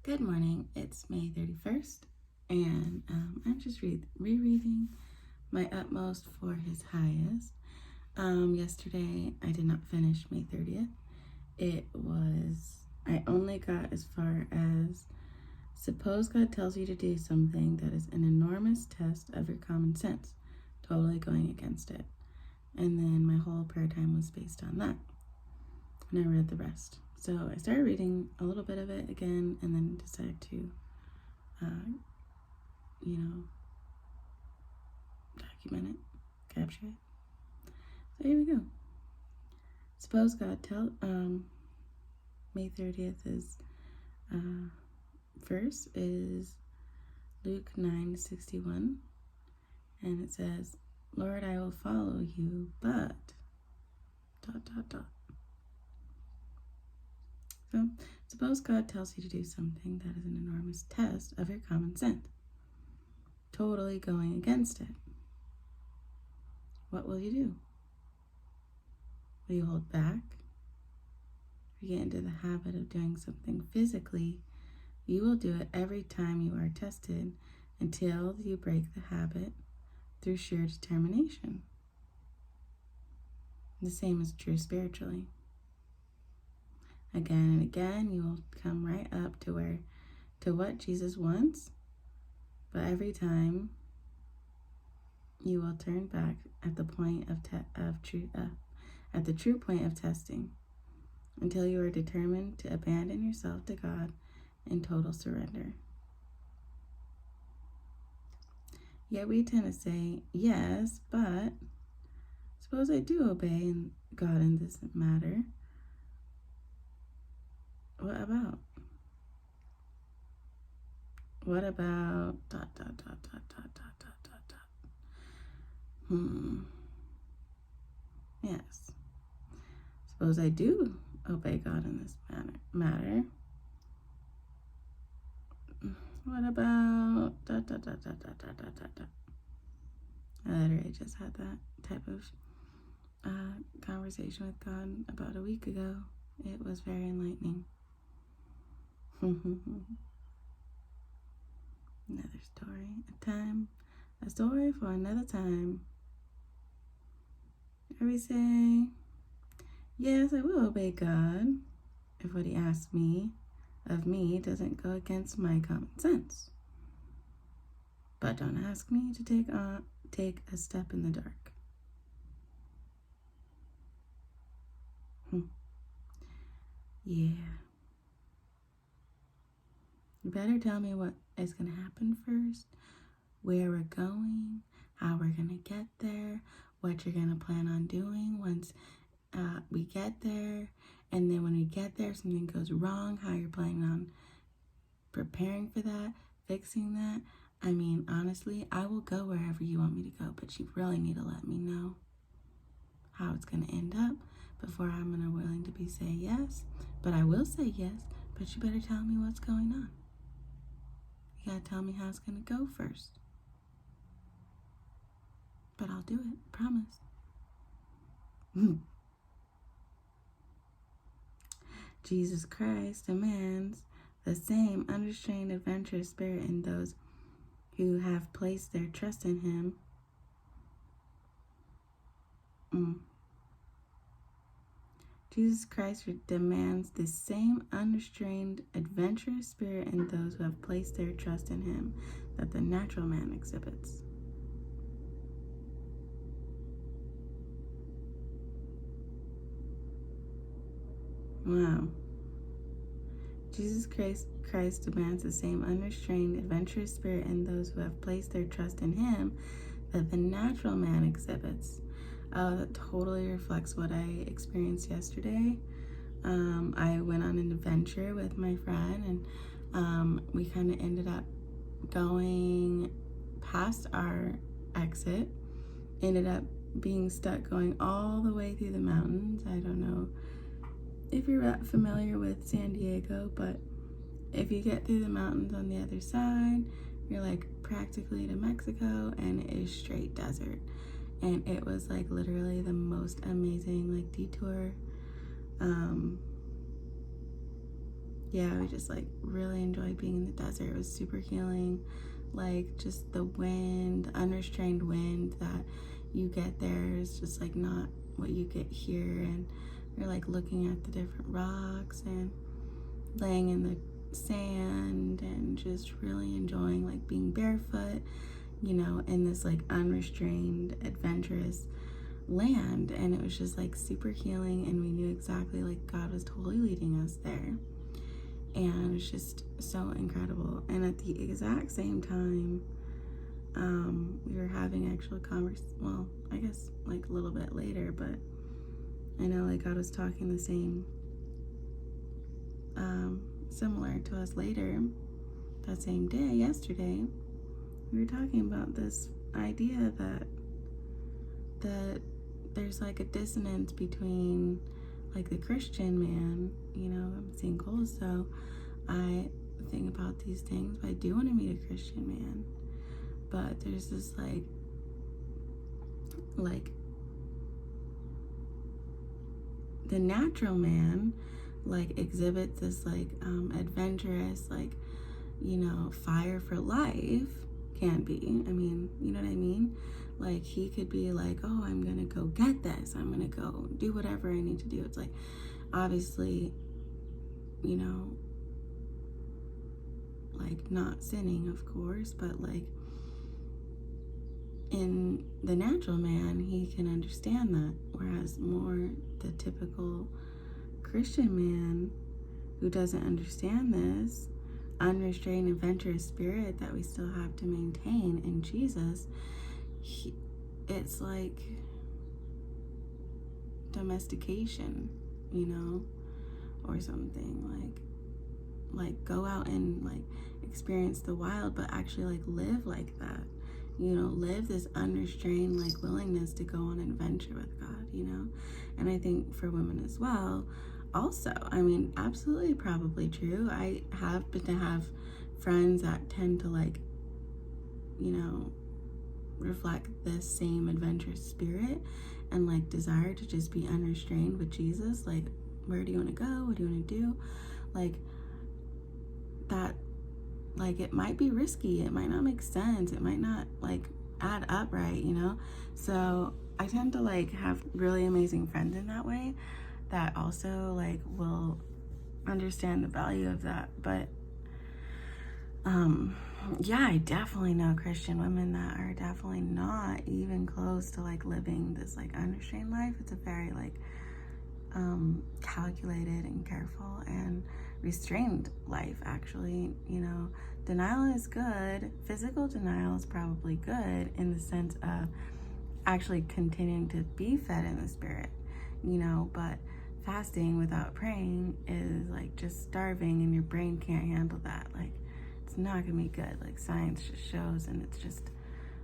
Good morning. It's May 31st, and I'm just rereading My Utmost for His Highest. Yesterday, I did not finish May 30th. I only got as far as, suppose God tells you to do something that is an enormous test of your common sense, totally going against it. And then my whole prayer time was based on that. And I read the rest. So I started reading a little bit of it again and then decided to, document it, capture it. So here we go. Suppose God May 30th is, verse is Luke 9:61. And it says, Lord, I will follow you, but, ... So, suppose God tells you to do something that is an enormous test of your common sense, totally going against it. What will you do? Will you hold back? If you get into the habit of doing something physically, you will do it every time you are tested until you break the habit through sheer determination. The same is true spiritually. Again and again, you will come right up to what Jesus wants, but every time you will turn back at the point at the true point of testing, until you are determined to abandon yourself to God in total surrender. Yet we tend to say, yes, but suppose I do obey God in this matter. What about? What about ... Yes. Suppose I do obey God in this matter. What about ... I literally just had that type of conversation with God about a week ago. It was very enlightening. Another story, a story for another time. Or we say, yes, I will obey God if what He asks of me doesn't go against my common sense. But don't ask me to take a step in the dark. Yeah. You better tell me what is going to happen first, where we're going, how we're going to get there, what you're going to plan on doing once we get there, and then when we get there, something goes wrong, how you're planning on preparing for that, fixing that. I mean, honestly, I will go wherever you want me to go, but you really need to let me know how it's going to end up before I'm willing to say yes. But I will say yes, but you better tell me what's going on. You gotta tell me how it's gonna go first. But I'll do it, promise. Jesus Christ demands the same unrestrained, adventurous spirit in those who have placed their trust in Him. Jesus Christ demands the same unrestrained, adventurous spirit in those who have placed their trust in Him that the natural man exhibits. Wow. Jesus Christ demands the same unrestrained, adventurous spirit in those who have placed their trust in Him that the natural man exhibits. That totally reflects what I experienced yesterday. I went on an adventure with my friend, and we kind of ended up going past our exit, ended up being stuck going all the way through the mountains. I don't know if you're familiar with San Diego, but if you get through the mountains on the other side, you're like practically to Mexico, and it is straight desert. And it was like literally the most amazing detour. yeah, we just like really enjoyed being in the desert. It was super healing. Like just the wind, unrestrained wind that you get there is just like not what you get here. And you're like looking at the different rocks and laying in the sand and just really enjoying like being barefoot, you know, in this like unrestrained, adventurous land. And it was just like super healing, and we knew exactly like God was totally leading us there. And it was just so incredible. And at the exact same time, we were having actual well, I guess like a little bit later, but I know like God was talking the same, similar to us later, that same day, yesterday. We were talking about this idea that there's like a dissonance between like the Christian man, you know, I'm single, so I think about these things, but I do want to meet a Christian man. But there's this like the natural man like exhibits this like adventurous, like, you know, fire for life, can be. I mean, you know what I mean? Like he could be like, oh, I'm gonna go get this, I'm gonna go do whatever I need to do. It's like, obviously, you know, like not sinning, of course, but like in the natural man, he can understand that. Whereas more the typical Christian man who doesn't understand this unrestrained, adventurous spirit that we still have to maintain in Jesus, it's like domestication, you know, or something. Like go out and like experience the wild, but actually like live like that, you know, live this unrestrained like willingness to go on an adventure with God, you know. And I think for women as well, also, I mean, absolutely, probably true. I happen to have friends that tend to like, you know, reflect this same adventurous spirit and like desire to just be unrestrained with Jesus. Like, where do you want to go? What do you want to do? Like that, like it might be risky, it might not make sense, it might not like add up right, you know. So I tend to like have really amazing friends in that way that also like will understand the value of that. But yeah, I definitely know Christian women that are definitely not even close to like living this like unrestrained life. It's a very like calculated and careful and restrained life, actually. You know, denial is good. Physical denial is probably good in the sense of actually continuing to be fed in the spirit, you know, but fasting without praying is like just starving, and your brain can't handle that. Like, it's not gonna be good. Like, science just shows, and it's just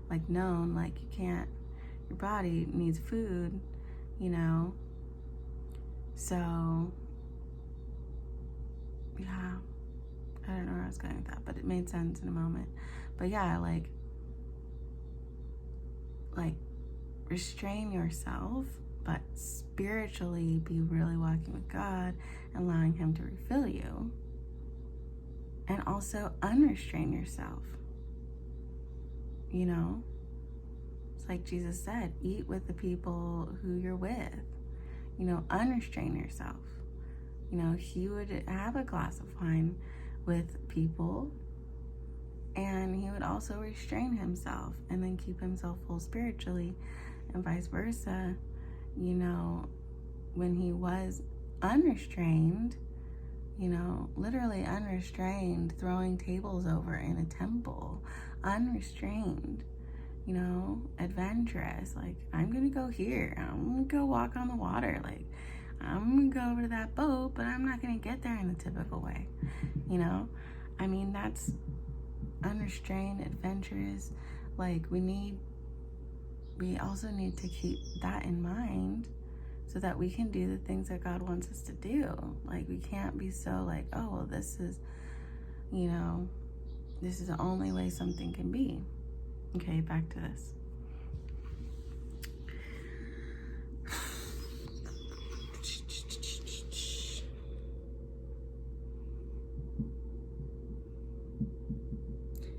like known, like you can't, your body needs food, you know. So yeah, I don't know where I was going with that, but it made sense in a moment. But yeah, like restrain yourself, but spiritually be really walking with God, allowing him to refill you. And also unrestrain yourself. You know, it's like Jesus said, eat with the people who you're with. You know, unrestrain yourself. You know, he would have a glass of wine with people, and he would also restrain himself and then keep himself full spiritually, and vice versa. You know, when he was unrestrained, you know, literally unrestrained, throwing tables over in a temple, unrestrained, you know, adventurous, like, I'm gonna go here, I'm gonna go walk on the water, like, I'm gonna go over to that boat, but I'm not gonna get there in the typical way, you know. I mean, that's unrestrained, adventurous. Like, we also need to keep that in mind so that we can do the things that God wants us to do. Like, we can't be so like, oh, well, this is, you know, this is the only way something can be. Okay, back to this.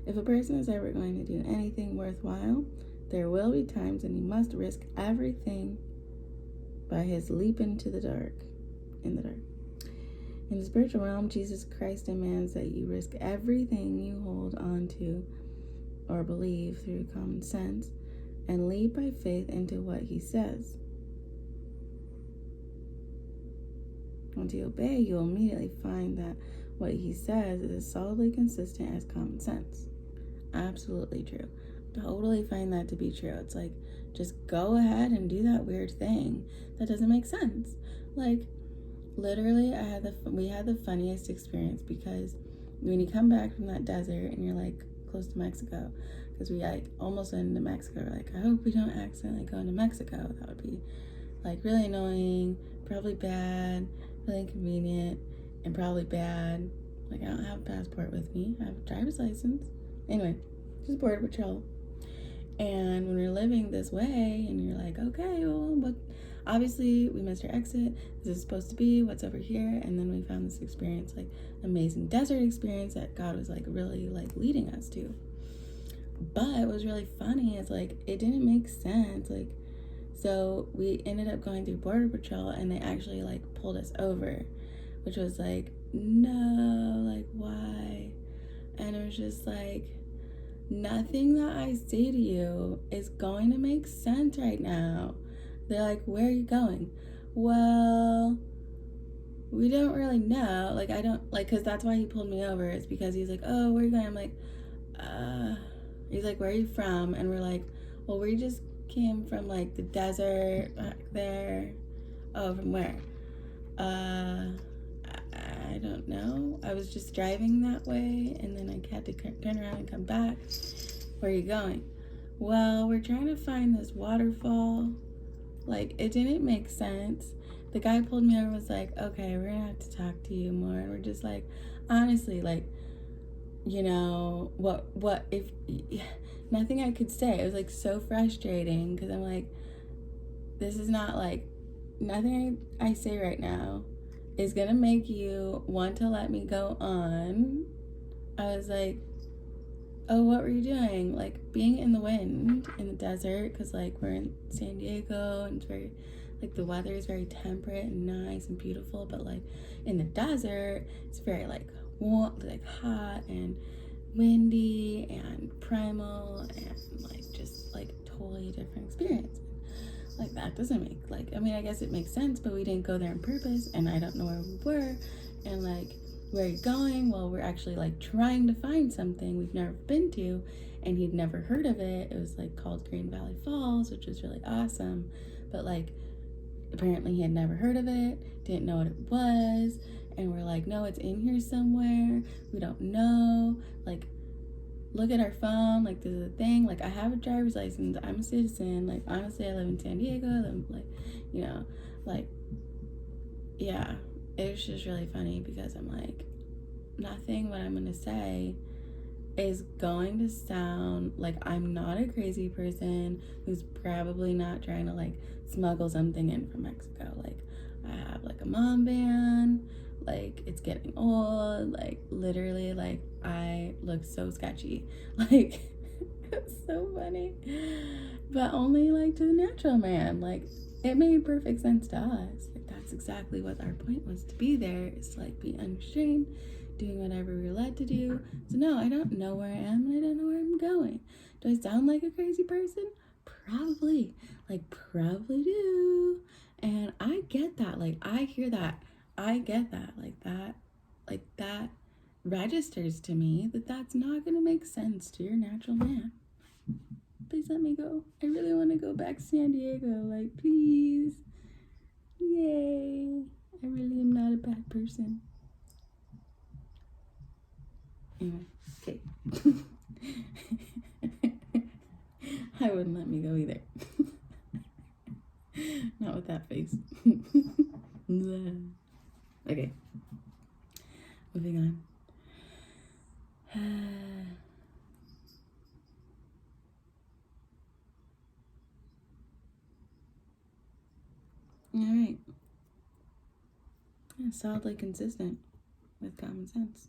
If a person is ever going to do anything worthwhile, there will be times when he must risk everything by his leap into the dark, in the dark. In the spiritual realm, Jesus Christ demands that you risk everything you hold on to or believe through common sense and leap by faith into what he says. Once you obey, you'll immediately find that what he says is as solidly consistent as common sense. Absolutely true. Totally find that to be true. It's like, just go ahead and do that weird thing that doesn't make sense. Like, literally, we had the funniest experience, because when you come back from that desert and you're like close to Mexico, because we like almost went into Mexico, we're like, I hope we don't accidentally go into Mexico. That would be like really annoying, probably bad, really inconvenient, and probably bad. Like, I don't have a passport with me. I have a driver's license. Anyway, just Border Patrol. And when we're living this way, and you're like, okay, well, but obviously we missed our exit. This is supposed to be what's over here. And then we found this experience, like amazing desert experience that God was like really like leading us to. But it was really funny. It's like, it didn't make sense. Like, so we ended up going through Border Patrol, and they actually like pulled us over, which was like, no, like, why? And it was just like, nothing that I say to you is going to make sense right now. They're like, where are you going? Well, we don't really know. Like, I don't, like, because that's why he pulled me over. It's because he's like, oh, where are you going? I'm like, he's like, where are you from? And we're like, well, we just came from, like, the desert back there. Oh, from where? I don't know. I was just driving that way, and then I had to turn around and come back. Where are you going? Well, we're trying to find this waterfall. Like, it didn't make sense. The guy pulled me over and was like, okay, we're gonna have to talk to you more. And we're just like, honestly, like, you know, what if, nothing I could say. It was like so frustrating, because I'm like, this is not like, nothing I say right now is gonna make you want to let me go on. I was like, oh, what were you doing? Like, being in the wind in the desert, because like we're in San Diego, and it's very, like, the weather is very temperate and nice and beautiful, but like in the desert it's very like warm, like hot and windy and primal, and like just like totally different experience. Like, that doesn't make, like, I mean, I guess it makes sense, but we didn't go there on purpose, and I don't know where we were. And like, where are you going? Well, we're actually like trying to find something we've never been to, and he'd never heard of it. It was like called Green Valley Falls, which was really awesome, but like, apparently he had never heard of it, didn't know what it was. And we're like, no, it's in here somewhere, we don't know. Like, look at our phone, like, this is a thing. Like, I have a driver's license, I'm a citizen. Like, honestly, I live in San Diego. I'm like, you know, like, yeah, it was just really funny, because I'm like, nothing what I'm gonna say is going to sound like I'm not a crazy person who's probably not trying to like smuggle something in from Mexico. Like, I have like a mom van, like, it's getting old, like, literally, like, I look so sketchy. Like, it's so funny, but only like to the natural man. Like, it made perfect sense to us. Like, that's exactly what our point was, to be there. It's like, be unrestrained, doing whatever we're led to do. So no, I don't know where I am, and I don't know where I'm going. Do I sound like a crazy person? Probably. Like, probably do. And I get that. Like, I hear that. I get that. Like that registers to me that that's not going to make sense to your natural man. Please let me go. I really want to go back to San Diego. Like, please. Yay. I really am not a bad person. Anyway, okay. I wouldn't let me go either. Not with that face. Okay. Moving on. All right. Yeah, solidly consistent with common sense.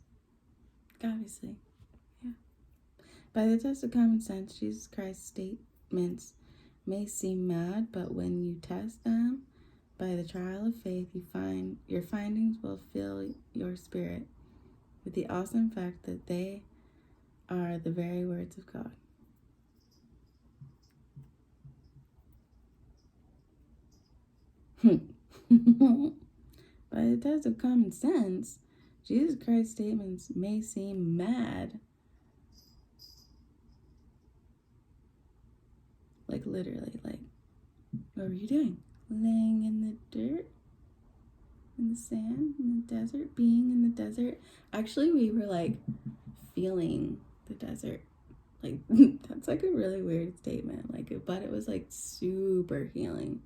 Obviously. Yeah. By the test of common sense, Jesus Christ's statements may seem mad, but when you test them by the trial of faith, your findings will fill your spirit with the awesome fact that they are the very words of God. By the test of common sense, Jesus Christ's statements may seem mad. Like literally, like, what were you doing? Laying in the dirt? In the sand? In the desert? Being in the desert? Actually, we were like feeling the desert. Like, that's like a really weird statement. Like, but it was like super healing.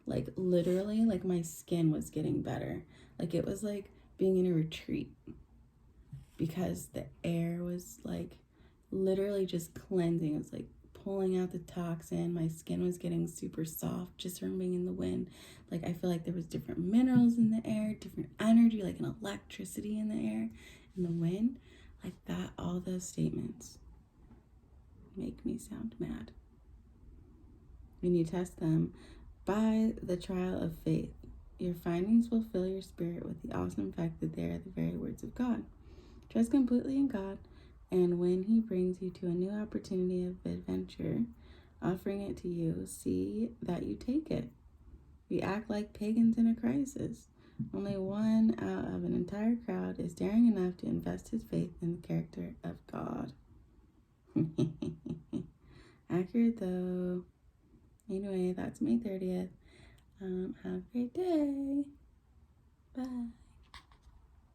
Like, literally, like my skin was getting better. Like, it was like being in a retreat because the air was like literally just cleansing. It was like pulling out the toxin. My skin was getting super soft just from being in the wind. Like, I feel like there was different minerals in the air, different energy, like an electricity in the air, in the wind. Like that, all those statements make me sound mad. When you test them by the trial of faith, your findings will fill your spirit with the awesome fact that they are the very words of God. Trust completely in God, and when He brings you to a new opportunity of adventure, offering it to you, see that you take it. We act like pagans in a crisis. Only one out of an entire crowd is daring enough to invest his faith in the character of God. Accurate though. Anyway, that's May 30th. Have a great day. Bye.